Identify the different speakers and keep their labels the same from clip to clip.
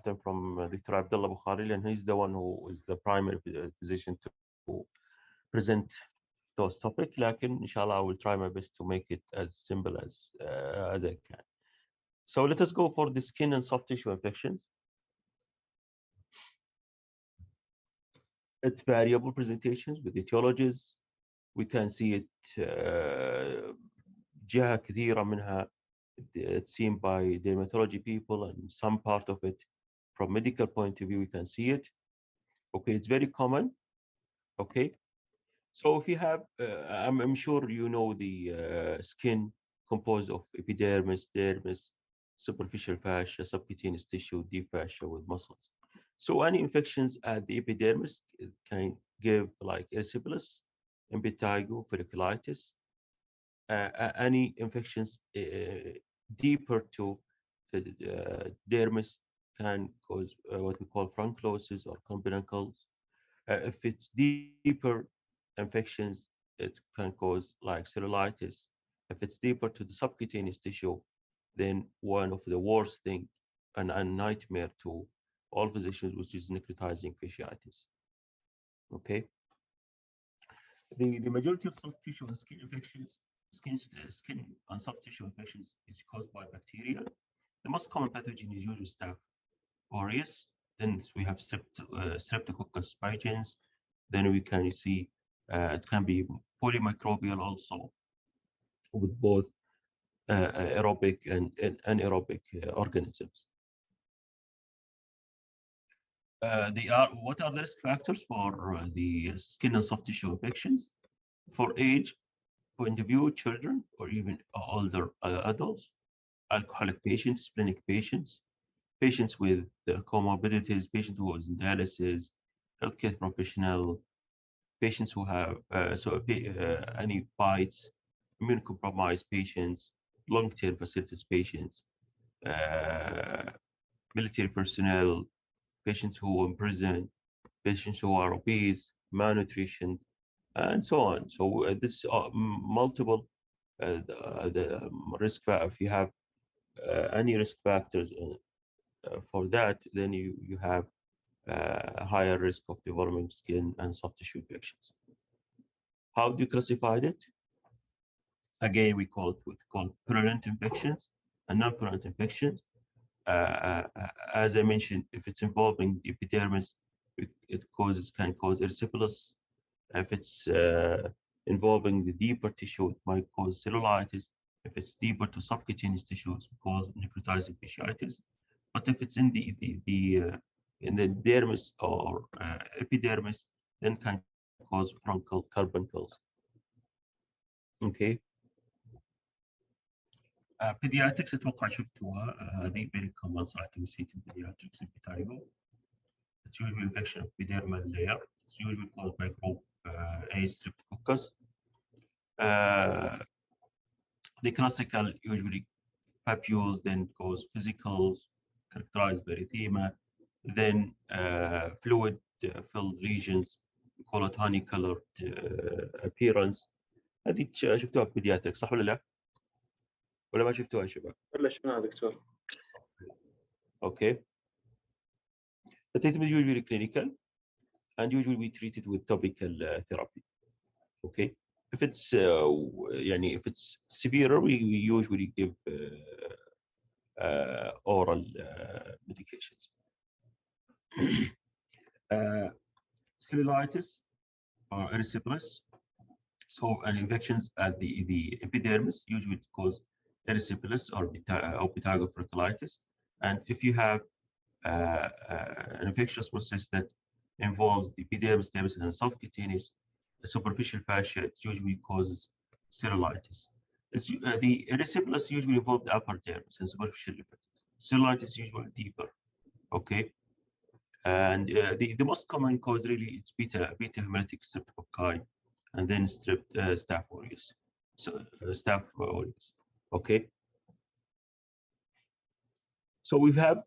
Speaker 1: them from Dr. Abdullah Bukhari, and he's the one who is the primary physician to present those topics. Lakin, inshallah, I will try my best to make it as simple as I can. So let us go for the skin and soft tissue infections. It's variable presentations with etiologies. We can see it جهة كثيرة منها it's seen by dermatology people, and some part of it from medical point of view we can see it. Okay, it's very common. Okay, so if you have I'm sure you know the skin composed of epidermis, dermis, superficial fascia, subcutaneous tissue, deep fascia with muscles. So any infections at the epidermis can give like erysipelas, impetigo, folliculitis. Any infections deeper to the dermis can cause what we call furunculosis or campinuncles. If it's deeper infections, it can cause like cellulitis. If it's deeper to the subcutaneous tissue, then one of the worst thing and a nightmare to all physicians, which is necrotizing fasciitis. Okay. The majority of soft tissue and skin infections, skin and soft tissue infections is caused by bacteria. The most common pathogen is usually Staph aureus. Then we have Streptococcus pyogenes. Then we can see it can be polymicrobial also, with both aerobic and anaerobic organisms. What are the risk factors for the skin and soft tissue infections? For age point of view, children or even older adults, alcoholic patients, splenic patients, patients with comorbidities, patients who are in dialysis, healthcare professional, patients who have any bites, immunocompromised patients, long-term facilities patients, uh, military personnel, patients who are in prison, patients who are obese, malnutrition, and so on. So this multiple the risk factor. If you have any risk factors for that, then you have a higher risk of developing skin and soft tissue infections. How do you classify it? Again, we call purulent infections and non-purulent infections. As I mentioned, if it's involving the epidermis, it can cause erysipelas. If it's involving the deeper tissue, it might cause cellulitis. If it's deeper to subcutaneous tissues, it cause necrotizing fasciitis. But if it's in in the dermis or epidermis, then can cause carbuncles. Okay. Pediatrics اتوقع شفتوها هذه very common site we see in pediatrics in impetigo. It's usually infection of epidermal layer. It's usually caused by group A streptococcus. The classical usually papules, then cause physicals characterized by erythema, then fluid-filled regions, we call it honey-colored appearance. هذه شفتوها في pediatrics صح ولا لا؟ ولا ما شفتوها يا شباب؟
Speaker 2: ولا شفناها دكتور.
Speaker 1: Okay. The treatment is usually clinical, and usually we treat it with topical therapy. Okay. If it's if it's severe, we usually give oral medications. Cellulitis or erysipelas. So, infections at the epidermis usually cause erysipelas or impetigo folliculitis. And if you have an infectious process that involves the epidermis, dermis, and subcutaneous superficial fascia, it usually causes cellulitis. The erysipelas usually involve the upper dermis and superficial epidermis. Cellulitis is usually deeper. Okay. And the most common cause really is beta hemolytic streptococci, and then Staph aureus. So Staph aureus. Okay. So we have,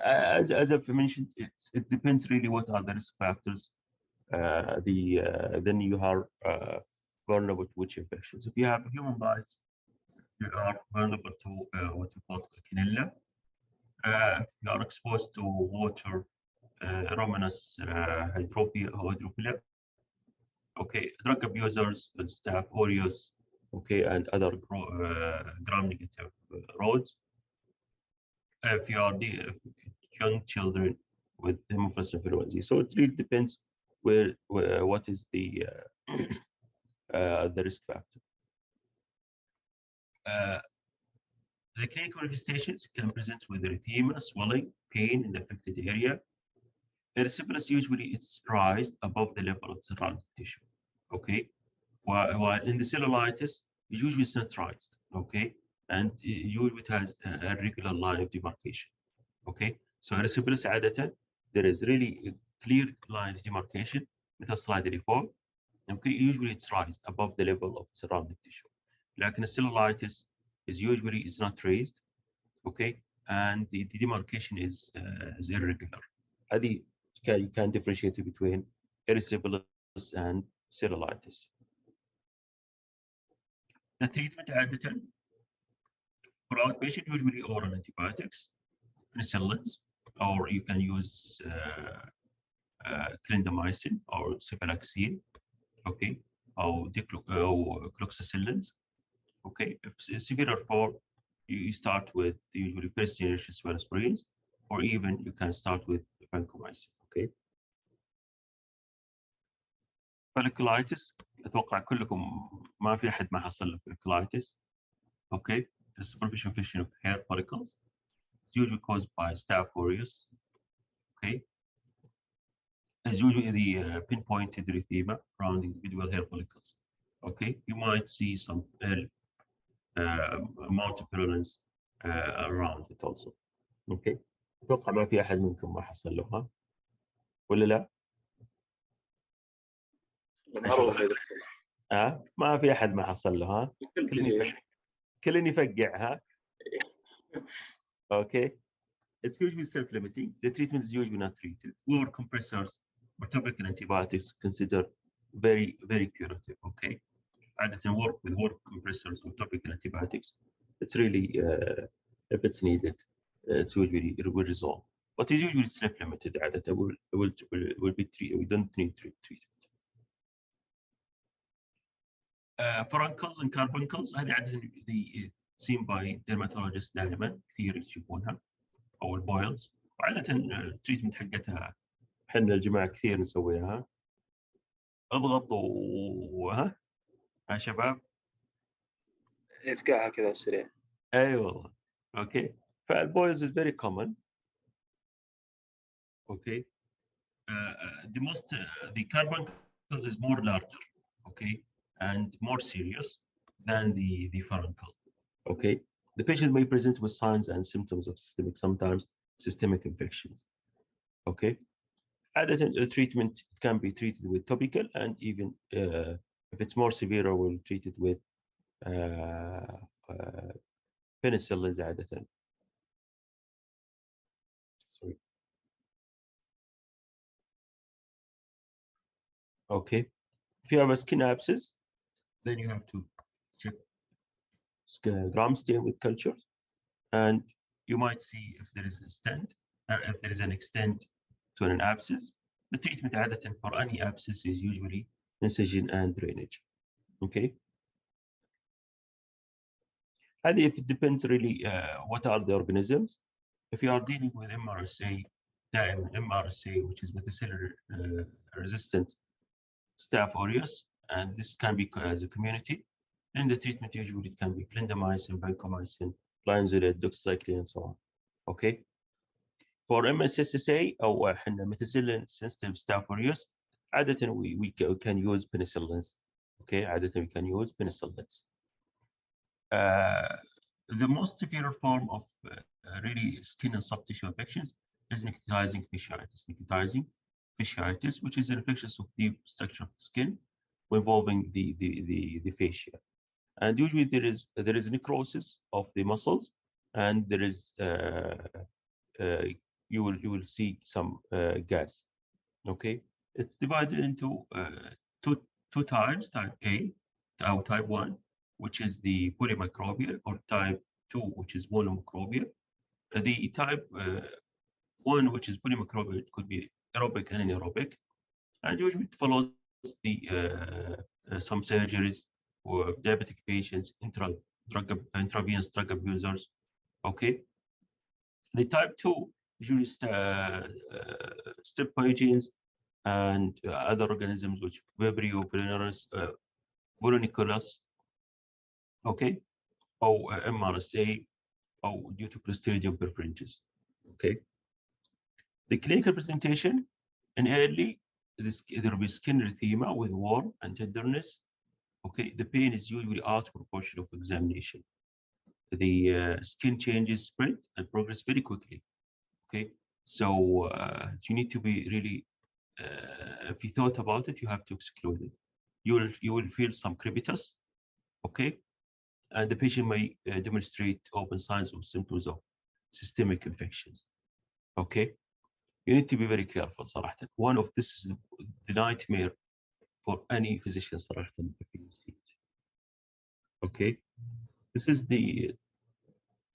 Speaker 1: as I've mentioned, it depends really what are the risk factors. Then you are vulnerable to which infections. If you have human bites, you are vulnerable to what we call Trichinella. If you are exposed to water, Romanus hydrophilia, okay, drug abusers, staph aureus, okay, and other gram-negative roads. If you are the young children with hemophilus influenza, so it really depends where what is the risk factor. The clinical manifestations can present with erythema, swelling, pain in the affected area. Erysipelas usually it's raised above the level of surrounding tissue. Okay, while in the cellulitis, usually it's not raised. Okay, and usually it has a regular line of demarcation. Okay, so erysipelas عادة there is really a clear line of demarcation metaslide form. Okay, usually it's raised above the level of the surrounding tissue. Like in cellulitis is usually is not raised. Okay, and the demarcation is irregular. هذه you can differentiate between erysipelas and cellulitis. The treatment عادة for outpatient usually oral antibiotics, penicillins, or you can use clindamycin or cephalexin, okay, or cloxacillins. Okay, if severe form, you start with usually first generation cephalosporins, or even you can start with vancomycin. Okay. folliculitis اتوقع كلكم ما في احد ما حصل له folliculitis. Okay, the superficial infection of hair follicles is usually caused by staph aureus. Okay, is usually the pinpointed erythema around the individual hair follicles. Okay, you might see some multipurulence around it also. Okay, اتوقع ما في احد منكم ما حصل له ها ولا لا؟ ما في احد ما حصل له ها؟ كلني يفقع ها؟ Okay, it's usually self-limiting. The treatment is usually not treated. War compressors or topical antibiotics considered very curative. Okay, عادة work with war compressors or topical antibiotics. It's really if it's needed, it's usually it will resolve. But it's usually self-limited. عادة will be treated. We don't need treatment. Furuncles and carbuncles هذه عادة seen by dermatologists دائما كثير يشوفونها او البويلز وعادة التريتمنت حقتها احنا الجماعة كثير نسويها اضغط وها يا شباب
Speaker 2: يفقعها كذا سريع.
Speaker 1: اي والله. اوكي فالبويلز is very common. Okay, the carbuncles is more larger, okay, and more serious than the furuncle. Okay, the patient may present with signs and symptoms of sometimes systemic infections. Okay, عادة treatment can be treated with topical, and even if it's more severe, we'll treat it with penicillins عادة. Sorry. Okay, if you have a skin abscess, then you have to check gram stain with culture, and you might see if there is a stent, or if there is an extent to an abscess. The treatment عادة for any abscess is usually incision and drainage. Okay. And if it depends really what are the organisms. If you are dealing with MRSA, MRSA, which is methicillin resistant staph aureus, and this can be as a community, then the treatment usually can be clindamycin, vancomycin, linezolid, doxycycline, and so on. Okay. For MSSSA أو احنا methicillin sensitive staph aureus, عادة we can use penicillins. Okay, عادة we can use penicillins. The most severe form of really skin and soft tissue infections is necrotizing fasciitis. Necrotizing fasciitis, which is an infection of deep structure of the skin involving the fascia. And usually there is necrosis of the muscles, and there is you will see some gas. Okay, it's divided into two types: type A, or type 1, which is the polymicrobial, or type 2, which is monomicrobial. The type 1, which is polymicrobial, it could be aerobic and anaerobic, and usually it follows the some surgeries for diabetic patients, intravenous drug abusers. Okay. The type 2 usually step genes and other organisms which Vibrio vulniculus, okay, or MRSA, or due to Clostridium perfringens. Okay. The clinical presentation in early, there will be skin erythema with warmth and tenderness. Okay, the pain is usually out of proportion of examination. The skin changes spread and progress very quickly. Okay, so you need to be really, if you thought about it, you have to exclude it. You will feel some crepitus. Okay, and the patient may demonstrate open signs or symptoms of systemic infections. Okay, you need to be very careful صراحة. One of this is the nightmare for any physician صراحة. Okay, this is the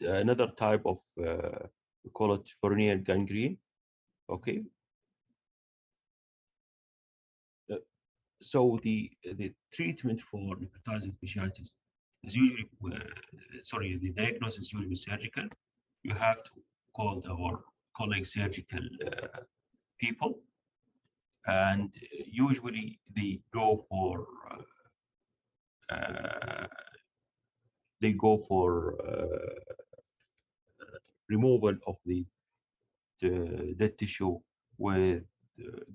Speaker 1: another type of we call it Fournier gangrene. Okay, so the treatment for necrotizing fasciitis is usually the diagnosis is usually surgical. You have to call our colleague surgical people, and usually they go for removal of the dead tissue with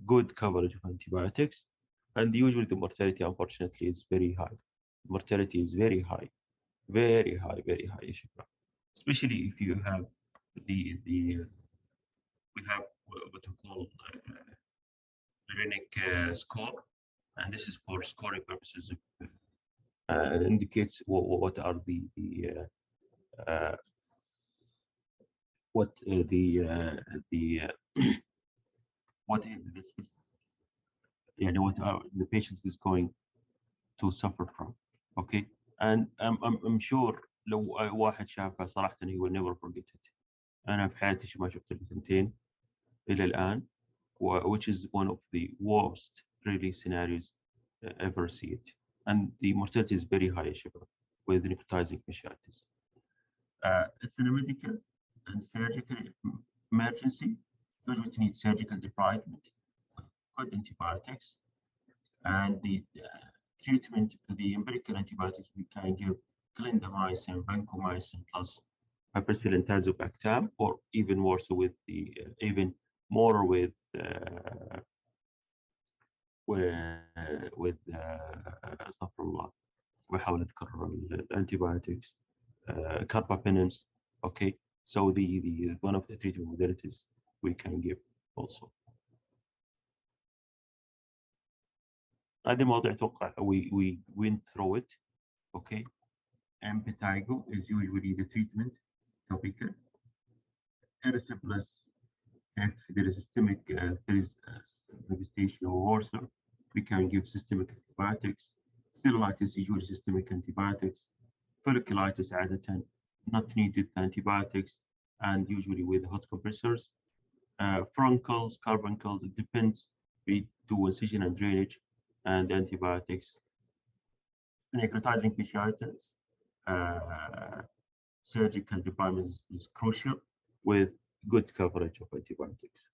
Speaker 1: good coverage of antibiotics, and usually the mortality, unfortunately, is very high. Mortality is very high, very high, very high, especially if you have we have what we call Renick score, and this is for scoring purposes. Indicates what are the what what is this, what are the patient is going to suffer from. Okay, and I'm sure لو واحد شافها صراحة he will never forget it. أنا في حياتي ما شفت الثنتين إلى الآن, which is one of the worst really scenarios ever see it, and the mortality is very high with necrotizing fasciitis. It's a medical and surgical emergency. Usually it needs surgical debridement, good antibiotics, and the treatment, the empirical antibiotics we can give clindamycin, vancomycin plus piperacillin tazobactam, or even worse with the even more with استغفر الله بحاول اتكرر الانتيبيوتكس carbapenems. Okay, so the one of the treatment modalities we can give also. هذه مواضيع اتوقع we went through it. Okay, impetigo is usually the treatment topical. Erysipelas, if there is systemic devastation or worse, we can give systemic antibiotics. Cellulitis is usually systemic antibiotics. Folliculitis عادة not needed antibiotics, and usually with hot compressors. Furuncles, carbuncles, it depends. We do incision and drainage and antibiotics. Necrotizing fasciitis, surgical department is crucial with good coverage of antibiotics.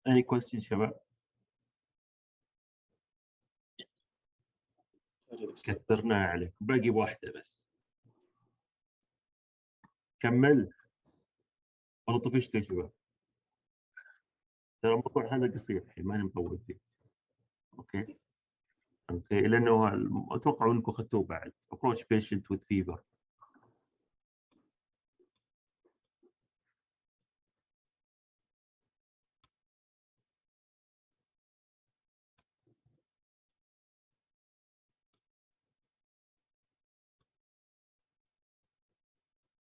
Speaker 1: Any questions, شباب؟ كثرنا عليك، باقي واحدة بس. كمل ولا طفشت يا شباب؟ ترى الموضوع هذا قصير الحين ماني مطول فيه. اوكي لانه اتوقع انكم اخذتوه بعد. approach patient with fever